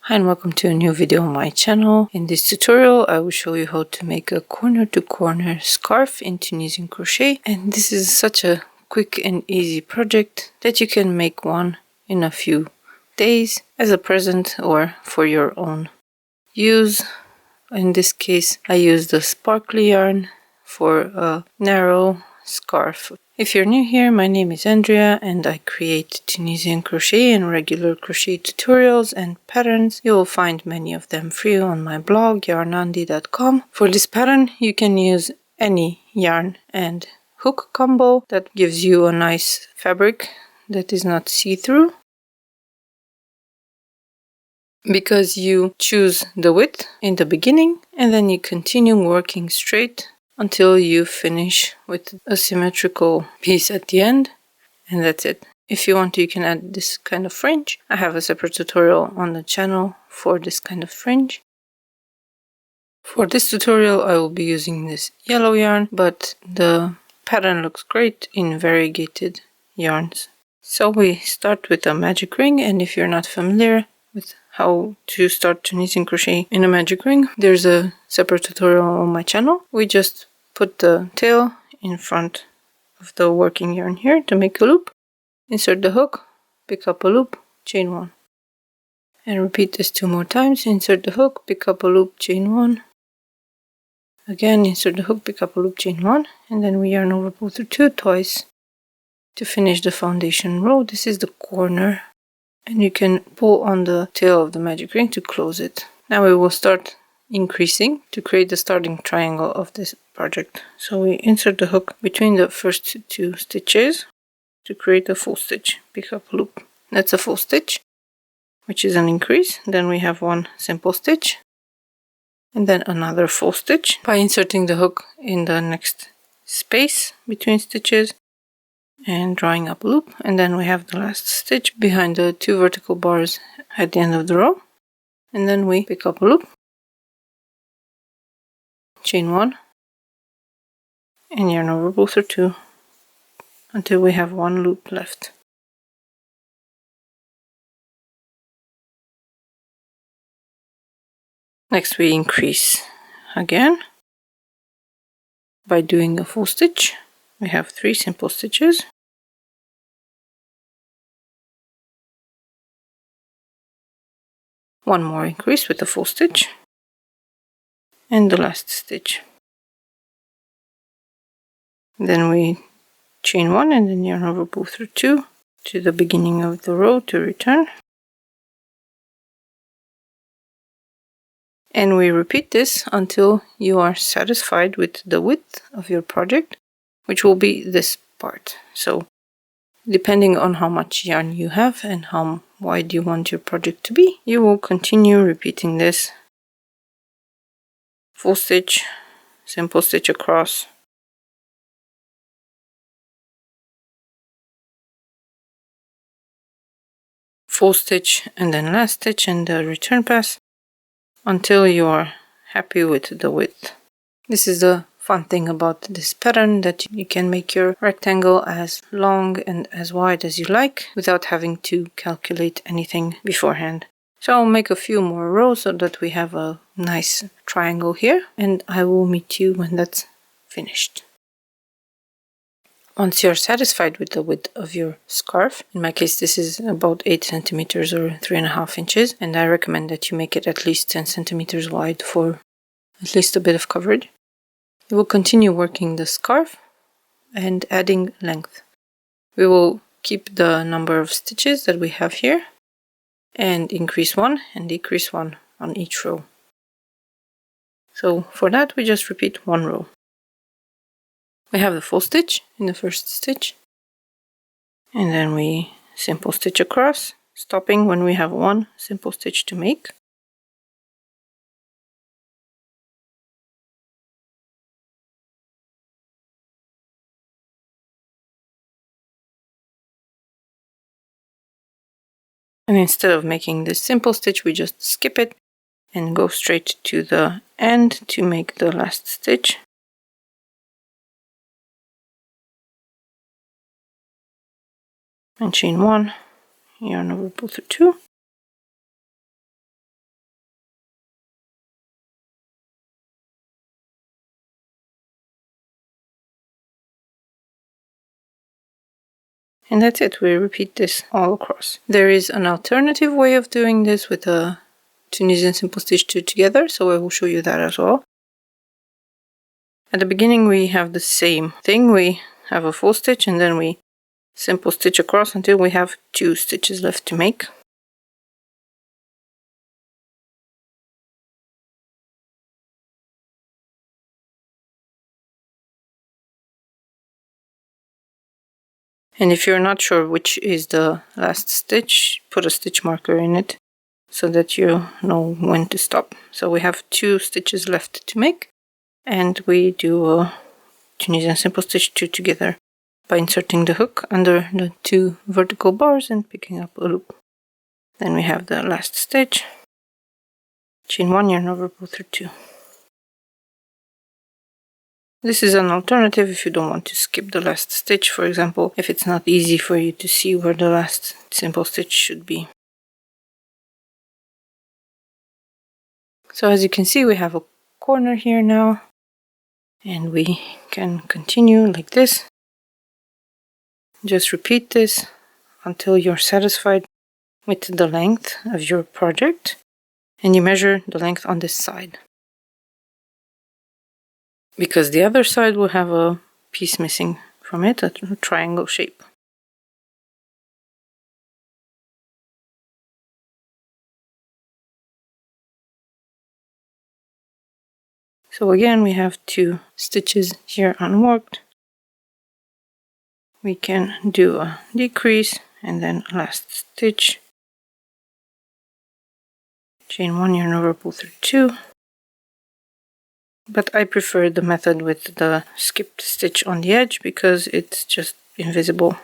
Hi and welcome to a new video on my channel. In this tutorial I will show you how to make a corner to corner scarf in Tunisian crochet, and this is such a quick and easy project that you can make one in a few days as a present or for your own use. In this case I used a sparkly yarn for a narrow scarf. If you're new here, my name is Andrea and I create Tunisian crochet and regular crochet tutorials and patterns. You will find many of them free on my blog yarnandy.com. For this pattern you can use any yarn and hook combo that gives you a nice fabric that is not see-through, because you choose the width in the beginning and then you continue working straight until you finish with a symmetrical piece at the end, and that's it. If you want to, you can add this kind of fringe. I have a separate tutorial on the channel for this kind of fringe. For this tutorial I will be using this yellow yarn, but the pattern looks great in variegated yarns. So we start with a magic ring, and if you're not familiar with how to start Tunisian crochet in a magic ring, there's a separate tutorial on my channel. We just put the tail in front of the working yarn here to make a loop, insert the hook, pick up a loop, chain one, and repeat this 2 more times. Insert the hook, pick up a loop, chain one, again insert the hook, pick up a loop, chain one, and then we yarn over, pull through 2 twice to finish the foundation row. This is the corner, and you can pull on the tail of the magic ring to close it. Now we will start increasing to create the starting triangle of this project. So we insert the hook between the first 2 stitches to create a full stitch. Pick up a loop. That's a full stitch, which is an increase. Then we have 1 simple stitch and then another full stitch. By inserting the hook in the next space between stitches and drawing up a loop, and then we have the last stitch behind the 2 vertical bars at the end of the row, and then we pick up a loop, chain 1, and yarn over, pull through 2 until we have 1 loop left. Next we increase again by doing a full stitch. We have 3 simple stitches, one more increase with a full stitch, and the last stitch. Then we chain 1 and then yarn over, pull through 2 to the beginning of the row to return. And we repeat this until you are satisfied with the width of your project, which will be this part. So depending on how much yarn you have and how wide you want your project to be, you will continue repeating this. Full stitch, simple stitch across, full stitch, and then last stitch and the return pass until you are happy with the width. This is the fun thing about this pattern, that you can make your rectangle as long and as wide as you like without having to calculate anything beforehand. So I'll make a few more rows so that we have a nice triangle here, and I will meet you when that's finished. Once you're satisfied with the width of your scarf, in my case this is about 8 centimeters or 3.5 inches, and I recommend that you make it at least 10 centimeters wide for at least a bit of coverage. You will continue working the scarf and adding length. We will keep the number of stitches that we have here and increase 1 and decrease 1 on each row. So for that we just repeat 1 row. We have the full stitch in the first stitch, and then we simple stitch across, stopping when we have 1 simple stitch to make. And instead of making this simple stitch, we just skip it and go straight to the end to make the last stitch. And chain 1, yarn over, pull through 2, And that's it. We repeat this all across. There is an alternative way of doing this with a Tunisian simple stitch 2 together, so I will show you that as well. At the beginning we have the same thing. We have a full stitch and then we simple stitch across until we have 2 stitches left to make. And if you're not sure which is the last stitch, put a stitch marker in it so that you know when to stop. So we have 2 stitches left to make, and we do a Tunisian simple stitch 2 together by inserting the hook under the 2 vertical bars and picking up a loop. Then we have the last stitch, chain 1, yarn over, pull through 2. This is an alternative if you don't want to skip the last stitch, for example, if it's not easy for you to see where the last simple stitch should be. So as you can see, we have a corner here now, and we can continue like this. Just repeat this until you're satisfied with the length of your project, and you measure the length on this side, because the other side will have a piece missing from it, a triangle shape. So again, we have 2 stitches here unworked. We can do a decrease and then last stitch, chain 1, yarn over, pull through 2. But I prefer the method with the skipped stitch on the edge because it's just invisible.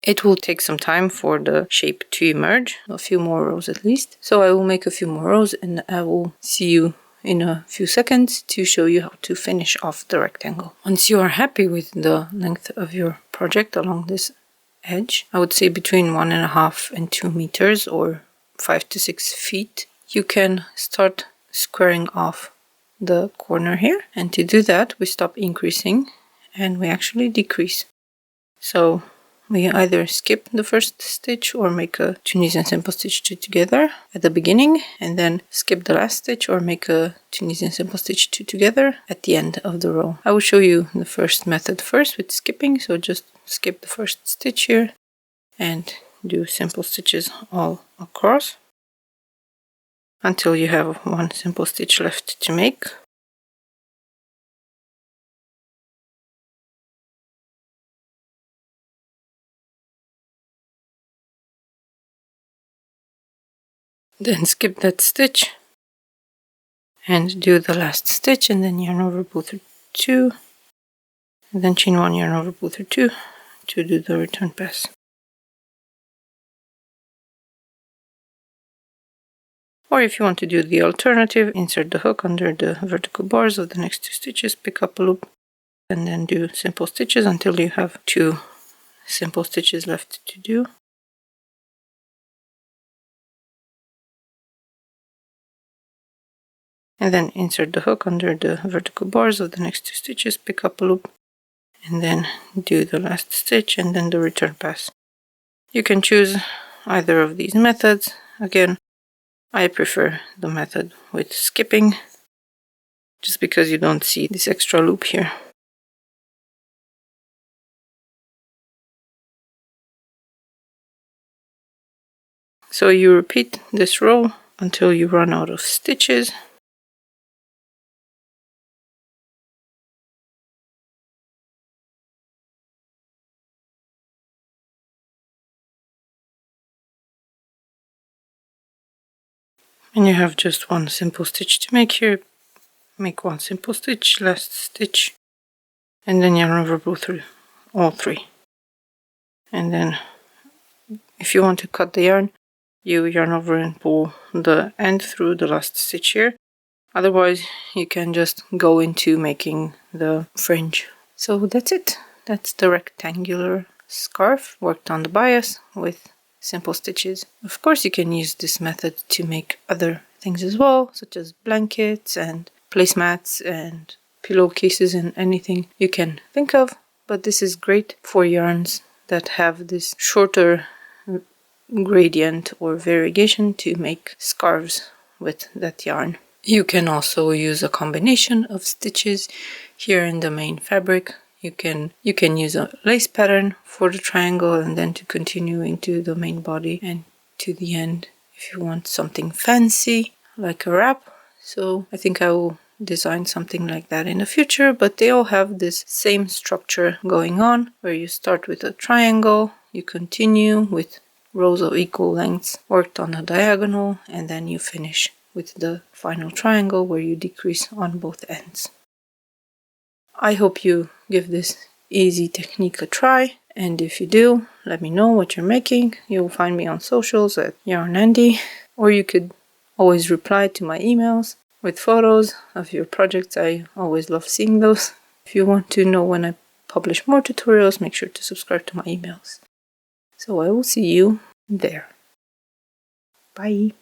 It will take some time for the shape to emerge, a few more rows at least. So I will make a few more rows and I will see you in a few seconds to show you how to finish off the rectangle. Once you are happy with the length of your project along this edge, I would say between 1.5 and 2 meters or 5 to 6 feet, you can start squaring off the corner here. And to do that, we stop increasing and we actually decrease. So we either skip the first stitch or make a Tunisian simple stitch 2 together at the beginning, and then skip the last stitch or make a Tunisian simple stitch 2 together at the end of the row. I will show you the first method first with skipping, so just skip the first stitch here and do simple stitches all across until you have 1 simple stitch left to make. Then skip that stitch and do the last stitch, and then yarn over, pull through 2, and then chain 1, yarn over, pull through 2 to do the return pass. Or if you want to do the alternative, insert the hook under the vertical bars of the next 2 stitches, pick up a loop, and then do simple stitches until you have 2 simple stitches left to do. And then insert the hook under the vertical bars of the next 2 stitches, pick up a loop, and then do the last stitch and then the return pass. You can choose either of these methods. Again, I prefer the method with skipping, just because you don't see this extra loop here. So you repeat this row until you run out of stitches. And you have just 1 simple stitch to make here. Make 1 simple stitch, last stitch, and then yarn over, pull through all 3. And then if you want to cut the yarn, you yarn over and pull the end through the last stitch here. Otherwise, you can just go into making the fringe. So that's it. That's the rectangular scarf worked on the bias with simple stitches. Of course, you can use this method to make other things as well, such as blankets and placemats and pillowcases and anything you can think of. But this is great for yarns that have this shorter gradient or variegation to make scarves with that yarn. You can also use a combination of stitches here in the main fabric. You can use a lace pattern for the triangle and then to continue into the main body and to the end if you want something fancy like a wrap. So I think I will design something like that in the future, but they all have this same structure going on where you start with a triangle, you continue with rows of equal lengths worked on a diagonal, and then you finish with the final triangle where you decrease on both ends. I hope you give this easy technique a try, and if you do, let me know what you're making. You'll find me on socials at Yarnandy, or you could always reply to my emails with photos of your projects. I always love seeing those. If you want to know when I publish more tutorials, make sure to subscribe to my emails. So I will see you there. Bye.